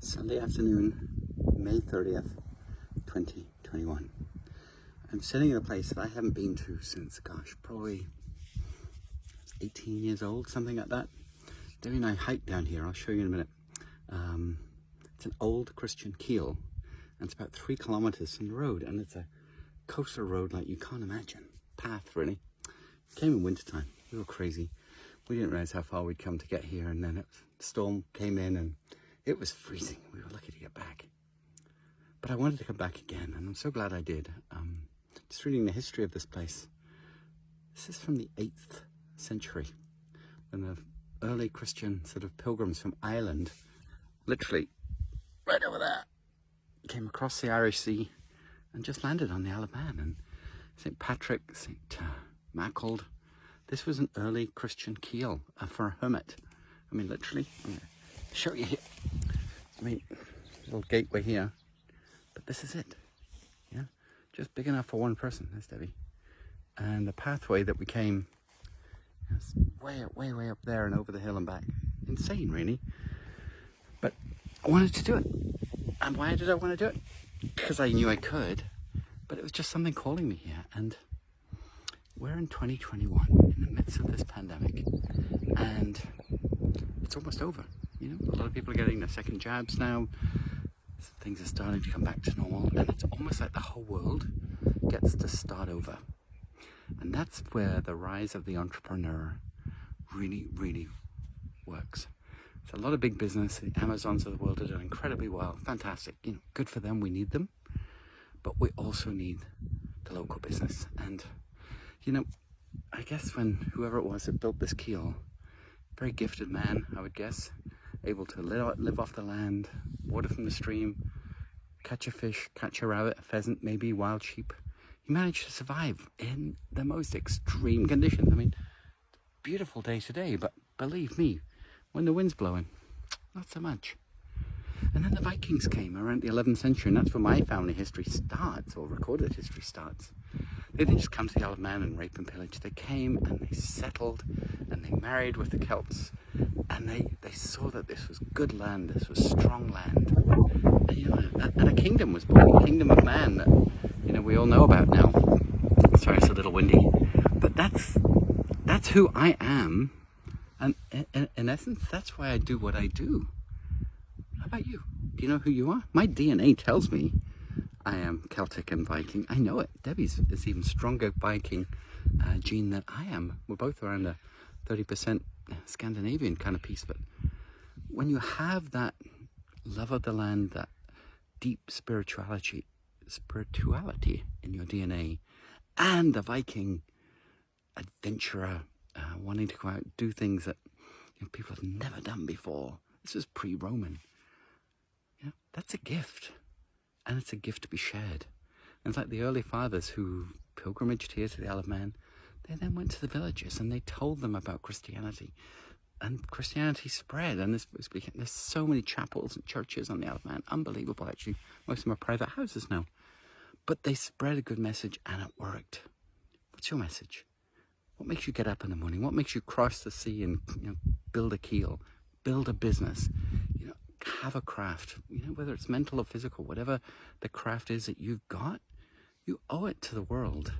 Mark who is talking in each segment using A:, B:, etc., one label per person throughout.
A: Sunday afternoon, May 30th, 2021. I'm sitting in a place that I haven't been to since, probably 18 years old, something like that. Debbie and I hiked down here. I'll show you in a minute. It's an old Christian keel, and it's about 3 kilometers from the road, and it's a coastal road like you can't imagine. Path, really. It came in wintertime. We were crazy. We didn't realize how far we'd come to get here, and then the storm came in, and it was freezing. We were lucky to get back. But I wanted to come back again, and I'm so glad I did. Just reading the history of this place. This is from the 8th century, when the early Christian sort of pilgrims from Ireland, literally right over there, came across the Irish Sea and just landed on the Isle of Man. And St. Patrick, St. Mackald, this was an early Christian keel for a hermit. I mean, literally, I'm going to show you here. I mean, little gateway here, but this is it. Yeah, just big enough for one person. There's Debbie. And the pathway that we came is way up there and over the hill and back. Insane, really. But I wanted to do it. And why did I want to do it? Because I knew I could, but it was just something calling me here. And we're in 2021, in the midst of this pandemic, and it's almost over. You know, a lot of people are getting their second jabs now. Things are starting to come back to normal, and it's almost like the whole world gets to start over. And that's where the rise of the entrepreneur really works. So a lot of big business, the Amazons of the world are doing incredibly well. Fantastic, you know, good for them. We need them, but we also need the local business. And you know, I guess when whoever it was that built this keel, very gifted man, I would guess, able to live off the land, water from the stream, catch a fish, catch a rabbit, a pheasant, maybe wild sheep. He managed to survive in the most extreme conditions. I mean, beautiful day today, but believe me, when the wind's blowing, not so much. And then the Vikings came around the 11th century, and that's where my family history starts, or recorded history starts. They didn't just come to the Isle of Man and rape and pillage. They came and they settled and they married with the Celts, and they saw that this was good land, this was strong land. And, you know, and a kingdom was born, a kingdom of man that, you know, we all know about now. Sorry, it's a little windy. But that's who I am, and in essence, that's why I do what I do. How about you? Do you know who you are? My DNA tells me I am Celtic and Viking. I know it. Debbie's is even stronger Viking gene than I am. We're both around a 30% Scandinavian kind of piece. But when you have that love of the land, that deep spirituality in your DNA, and the Viking adventurer wanting to go out and do things that, you know, people have never done before. This is pre-Roman. You know, that's a gift. And it's a gift to be shared. And it's like the early fathers who pilgrimaged here to the Isle of Man. They then went to the villages and they told them about Christianity. And Christianity spread. And there's so many chapels and churches on the Isle of Man. Unbelievable, actually. Most of them are private houses now. But they spread a good message, and it worked. What's your message? What makes you get up in the morning? What makes you cross the sea and, you know, build a keel, build a business? You know, have a craft, you know, whether it's mental or physical, whatever the craft is that you've got, you owe it to the world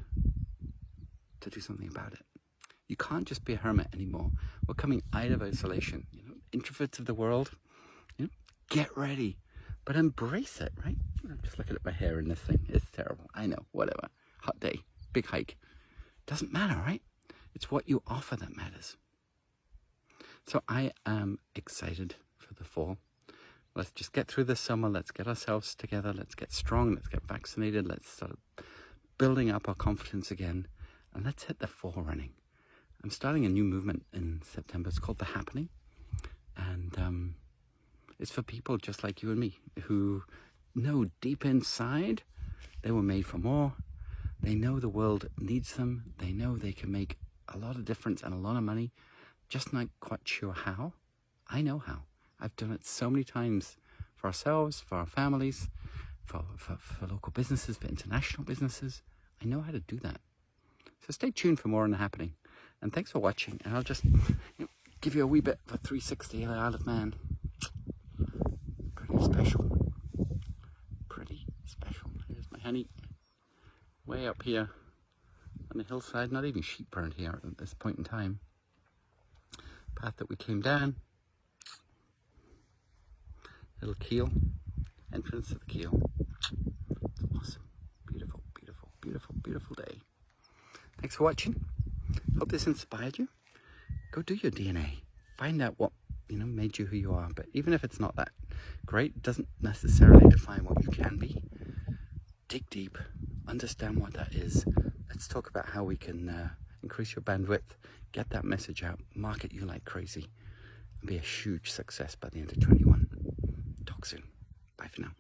A: to do something about it. You can't just be a hermit anymore. We're coming out of isolation. You know, introverts of the world, you know, get ready, but embrace it, right? I'm just looking at my hair in this thing. It's terrible. I know, whatever. Hot day, big hike. Doesn't matter, right? It's what you offer that matters. So I am excited for the fall. Let's just get through this summer. Let's get ourselves together. Let's get strong. Let's get vaccinated. Let's start building up our confidence again. And let's hit the fall running. I'm starting a new movement in September. It's called The Happening. And it's for people just like you and me who know deep inside they were made for more. They know the world needs them. They know they can make a lot of difference and a lot of money. Just not quite sure how. I know how. I've done it so many times for ourselves, for our families, for local businesses, for international businesses. I know how to do that. So stay tuned for more on The Happening. And thanks for watching. And I'll just give you a wee bit of a 360 Isle of Man. Pretty special. Pretty special. Here's my honey. Way up here on the hillside. Not even sheep around here at this point in time. Path that we came down. Little keel. Entrance to the keel. It's awesome. Beautiful, beautiful, beautiful, beautiful day. Thanks for watching. Hope this inspired you. Go do your DNA. Find out what, made you who you are. But even if it's not that great, it doesn't necessarily define what you can be. Dig deep. Understand what that is. Let's talk about how we can increase your bandwidth, get that message out, market you like crazy, and be a huge success by the end of 21. Talk soon. Bye for now.